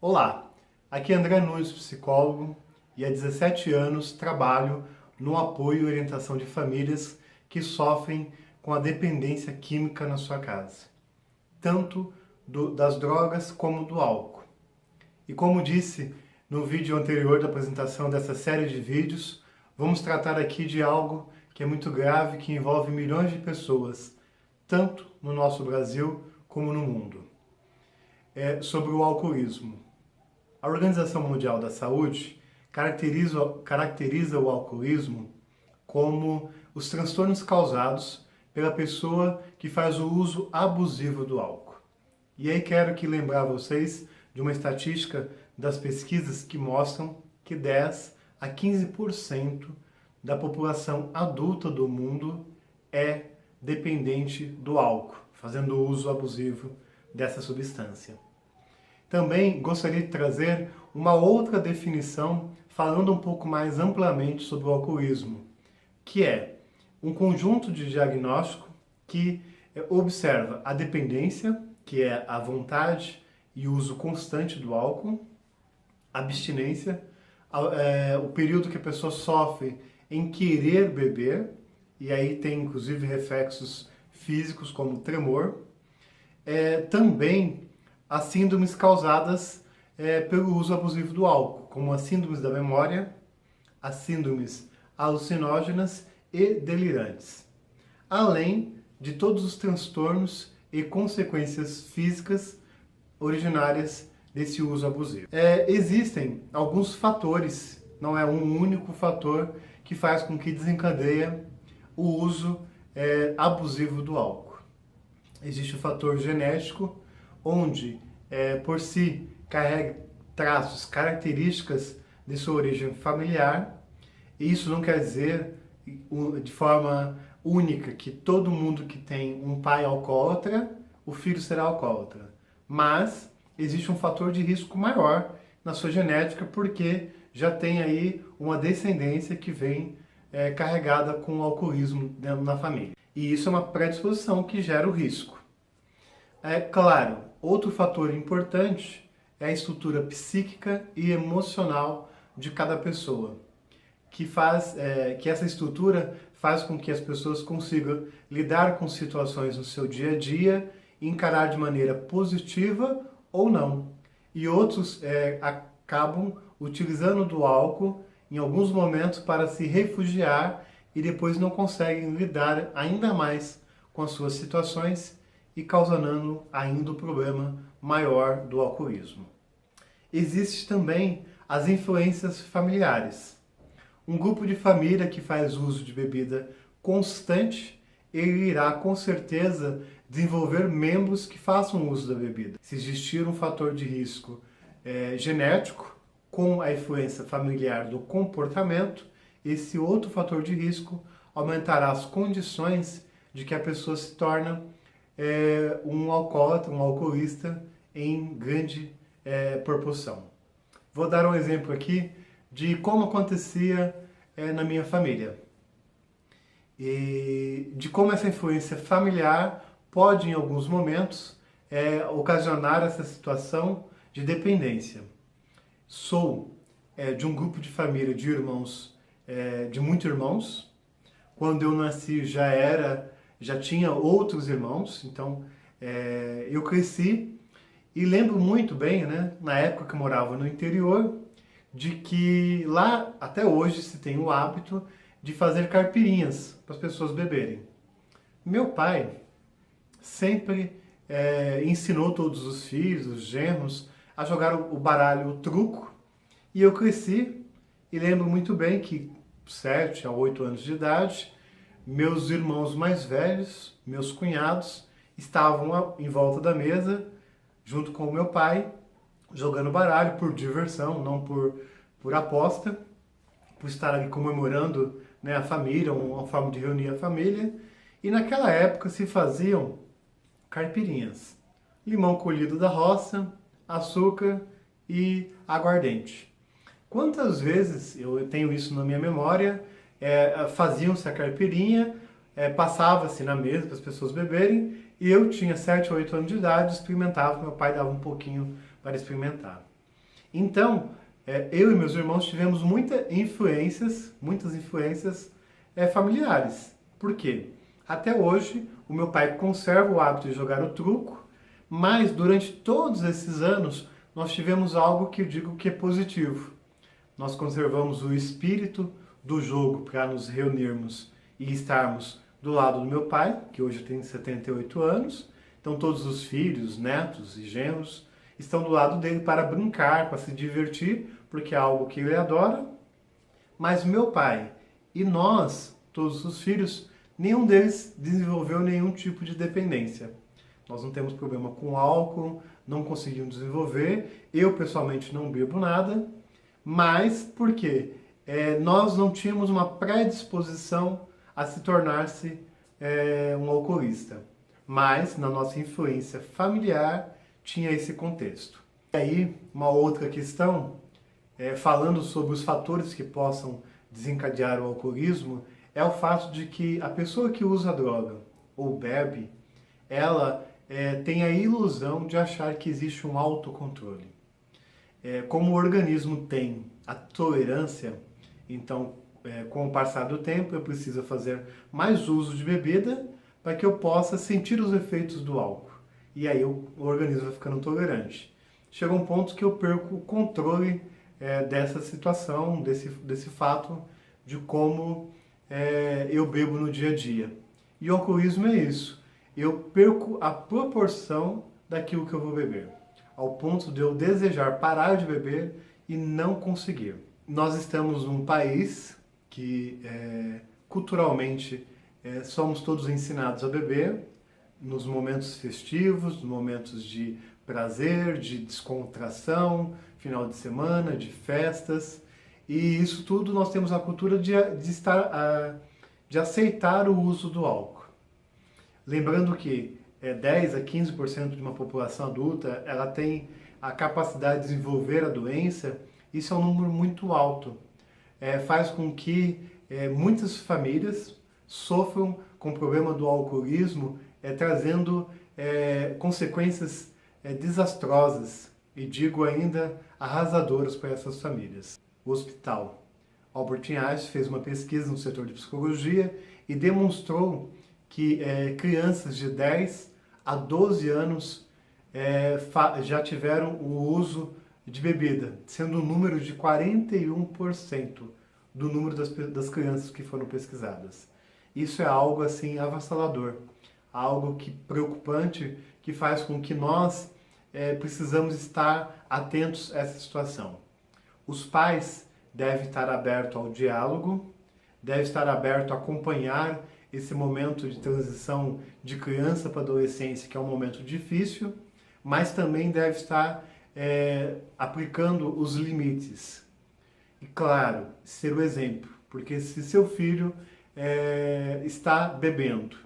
Olá, aqui é André Nunes, psicólogo, e há 17 anos trabalho no apoio e orientação de famílias que sofrem com a dependência química na sua casa, tanto das drogas como do álcool. E como disse no vídeo anterior da apresentação dessa série de vídeos, vamos tratar aqui de algo que é muito grave, que envolve milhões de pessoas, tanto no nosso Brasil como no mundo. É sobre o alcoolismo. A Organização Mundial da Saúde caracteriza o alcoolismo como os transtornos causados pela pessoa que faz o uso abusivo do álcool. E aí quero lembrar vocês de uma estatística das pesquisas que mostram que 10 a 15% da população adulta do mundo é dependente do álcool, fazendo uso abusivo dessa substância. Também gostaria de trazer uma outra definição, falando um pouco mais amplamente sobre o alcoolismo, que é um conjunto de diagnóstico que observa a dependência, que é a vontade e uso constante do álcool, a abstinência, o período que a pessoa sofre em querer beber, e aí tem inclusive reflexos físicos como tremor, também as síndromes causadas pelo uso abusivo do álcool, como as síndromes da memória, as síndromes alucinógenas e delirantes, além de todos os transtornos e consequências físicas originárias desse uso abusivo. Existem alguns fatores, não é um único fator que faz com que desencadeia o uso abusivo do álcool. Existe o fator genético, onde por si carrega traços, características de sua origem familiar, e isso não quer dizer de forma única que todo mundo que tem um pai alcoólatra, o filho será alcoólatra, mas existe um fator de risco maior na sua genética, porque já tem aí uma descendência que vem carregada com o alcoolismo na família. E isso é uma predisposição que gera o risco. Claro, outro fator importante é a estrutura psíquica e emocional de cada pessoa, que essa estrutura faz com que as pessoas consigam lidar com situações no seu dia a dia, encarar de maneira positiva ou não. E outros acabam utilizando do álcool em alguns momentos para se refugiar e depois não conseguem lidar ainda mais com as suas situações e causando ainda o problema maior do alcoolismo. Existe também as influências familiares. Um grupo de família que faz uso de bebida constante, ele irá com certeza desenvolver membros que façam uso da bebida. Se existir um fator de risco genético com a influência familiar do comportamento, esse outro fator de risco aumentará as condições de que a pessoa se torne um alcoólatra, um alcoolista em grande proporção. Vou dar um exemplo aqui de como acontecia na minha família e de como essa influência familiar pode, em alguns momentos, ocasionar essa situação de dependência. Sou de um grupo de família de irmãos, de muitos irmãos. Quando eu nasci já tinha outros irmãos, então eu cresci e lembro muito bem, né, na época que eu morava no interior, de que lá até hoje se tem o hábito de fazer caipirinhas para as pessoas beberem. Meu pai sempre ensinou todos os filhos, os genros, a jogar o baralho, o truco, e eu cresci e lembro muito bem que 7 a 8 anos de idade, meus irmãos mais velhos, meus cunhados, estavam em volta da mesa, junto com o meu pai, jogando baralho por diversão, não por aposta, por estar ali comemorando, né, a família, uma forma de reunir a família. E naquela época se faziam caipirinhas. Limão colhido da roça, açúcar e aguardente. Quantas vezes, eu tenho isso na minha memória, faziam-se a caipirinha, passava-se na mesa para as pessoas beberem, e eu tinha 7 ou 8 anos de idade, experimentava, meu pai dava um pouquinho para experimentar. Então, eu e meus irmãos tivemos muitas influências familiares. Por quê? Até hoje, o meu pai conserva o hábito de jogar o truco, mas durante todos esses anos, nós tivemos algo que eu digo que é positivo. Nós conservamos o espírito do jogo para nos reunirmos e estarmos do lado do meu pai, que hoje tem 78 anos. Então todos os filhos, netos e genros estão do lado dele para brincar, para se divertir, porque é algo que ele adora. Mas meu pai e nós, todos os filhos, nenhum deles desenvolveu nenhum tipo de dependência. Nós não temos problema com álcool, não conseguimos desenvolver. Eu, pessoalmente, não bebo nada. Mas por quê? Nós não tínhamos uma predisposição a se tornar-se um alcoolista. Mas, na nossa influência familiar, tinha esse contexto. E aí, uma outra questão, falando sobre os fatores que possam desencadear o alcoolismo, é o fato de que a pessoa que usa droga ou bebe, ela tem a ilusão de achar que existe um autocontrole. Como o organismo tem a tolerância, então, com o passar do tempo, eu preciso fazer mais uso de bebida para que eu possa sentir os efeitos do álcool. E aí o organismo vai ficando tolerante. Chega um ponto que eu perco o controle dessa situação, desse fato de como eu bebo no dia a dia. E o alcoolismo é isso. Eu perco a proporção daquilo que eu vou beber, ao ponto de eu desejar parar de beber e não conseguir. Nós estamos num país que culturalmente somos todos ensinados a beber nos momentos festivos, nos momentos de prazer, de descontração, final de semana, de festas. E isso tudo nós temos a cultura de aceitar o uso do álcool. Lembrando que 10 a 15% de uma população adulta ela tem a capacidade de desenvolver a doença. Isso é um número muito alto. Faz com que muitas famílias sofram com o problema do alcoolismo, trazendo consequências desastrosas e digo ainda arrasadoras para essas famílias. O Hospital Albert Einstein fez uma pesquisa no setor de psicologia e demonstrou que crianças de 10 a 12 anos já tiveram o uso de bebida, sendo um número de 41% do número das crianças que foram pesquisadas. Isso é algo assim avassalador, algo preocupante, que faz com que nós precisamos estar atentos a essa situação. Os pais devem estar abertos ao diálogo, devem estar abertos a acompanhar esse momento de transição de criança para adolescência, que é um momento difícil, mas também deve estar aplicando os limites. E claro, ser o exemplo, porque se seu filho está bebendo,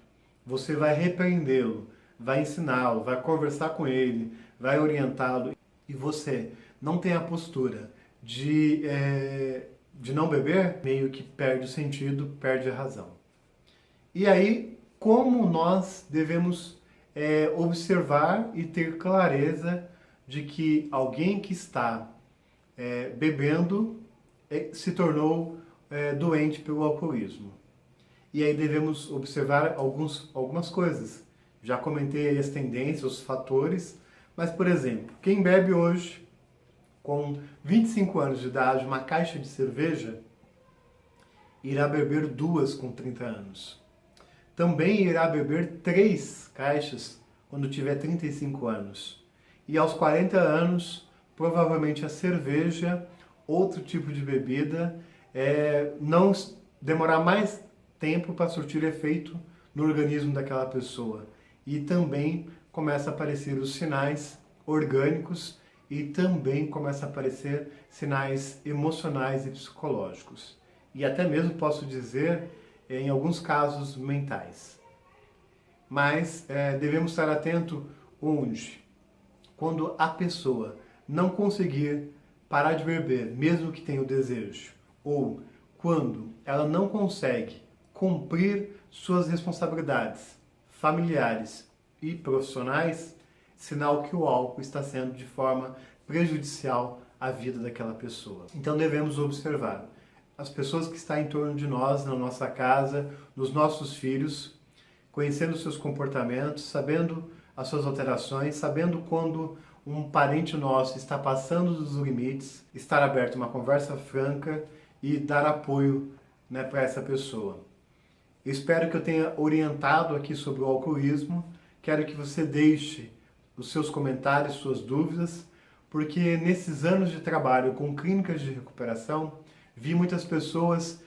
você vai repreendê-lo, vai ensiná-lo, vai conversar com ele, vai orientá-lo, e você não tem a postura de não beber, meio que perde o sentido, perde a razão. E aí, como nós devemos observar e ter clareza de que alguém que está bebendo se tornou doente pelo alcoolismo? E aí devemos observar algumas coisas. Já comentei as tendências, os fatores, mas, por exemplo, quem bebe hoje, com 25 anos de idade, uma caixa de cerveja, irá beber 2 com 30 anos. Também irá beber 3 caixas quando tiver 35 anos. E aos 40 anos, provavelmente a cerveja, outro tipo de bebida, não demorar mais tempo para surtir efeito no organismo daquela pessoa. E também começa a aparecer os sinais orgânicos e também começa a aparecer sinais emocionais e psicológicos. E até mesmo posso dizer, em alguns casos, mentais. Mas devemos estar atentos onde? Quando a pessoa não conseguir parar de beber, mesmo que tenha o desejo, ou quando ela não consegue cumprir suas responsabilidades familiares e profissionais, sinal que o álcool está sendo de forma prejudicial a vida daquela pessoa. Então devemos observar as pessoas que estão em torno de nós, na nossa casa, nos nossos filhos, conhecendo os seus comportamentos, sabendo as suas alterações, sabendo quando um parente nosso está passando dos limites, estar aberto a uma conversa franca e dar apoio, né, para essa pessoa. Eu espero que eu tenha orientado aqui sobre o alcoolismo. Quero que você deixe os seus comentários, suas dúvidas, porque nesses anos de trabalho com clínicas de recuperação, vi muitas pessoas,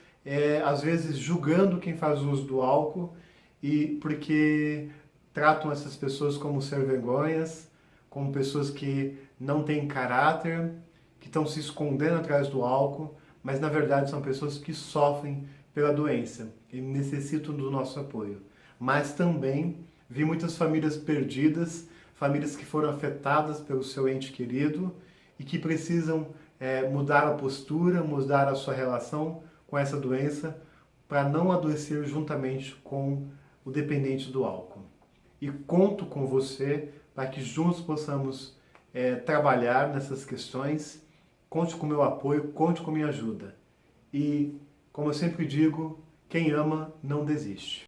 às vezes, julgando quem faz uso do álcool, e porque tratam essas pessoas como ser vergonhas, como pessoas que não têm caráter, que estão se escondendo atrás do álcool, mas na verdade são pessoas que sofrem pela doença e necessitam do nosso apoio. Mas também vi muitas famílias perdidas, famílias que foram afetadas pelo seu ente querido e que precisam mudar a postura, mudar a sua relação com essa doença para não adoecer juntamente com o dependente do álcool. E conto com você para que juntos possamos trabalhar nessas questões. Conte com o meu apoio, conte com a minha ajuda. E, como eu sempre digo, quem ama não desiste.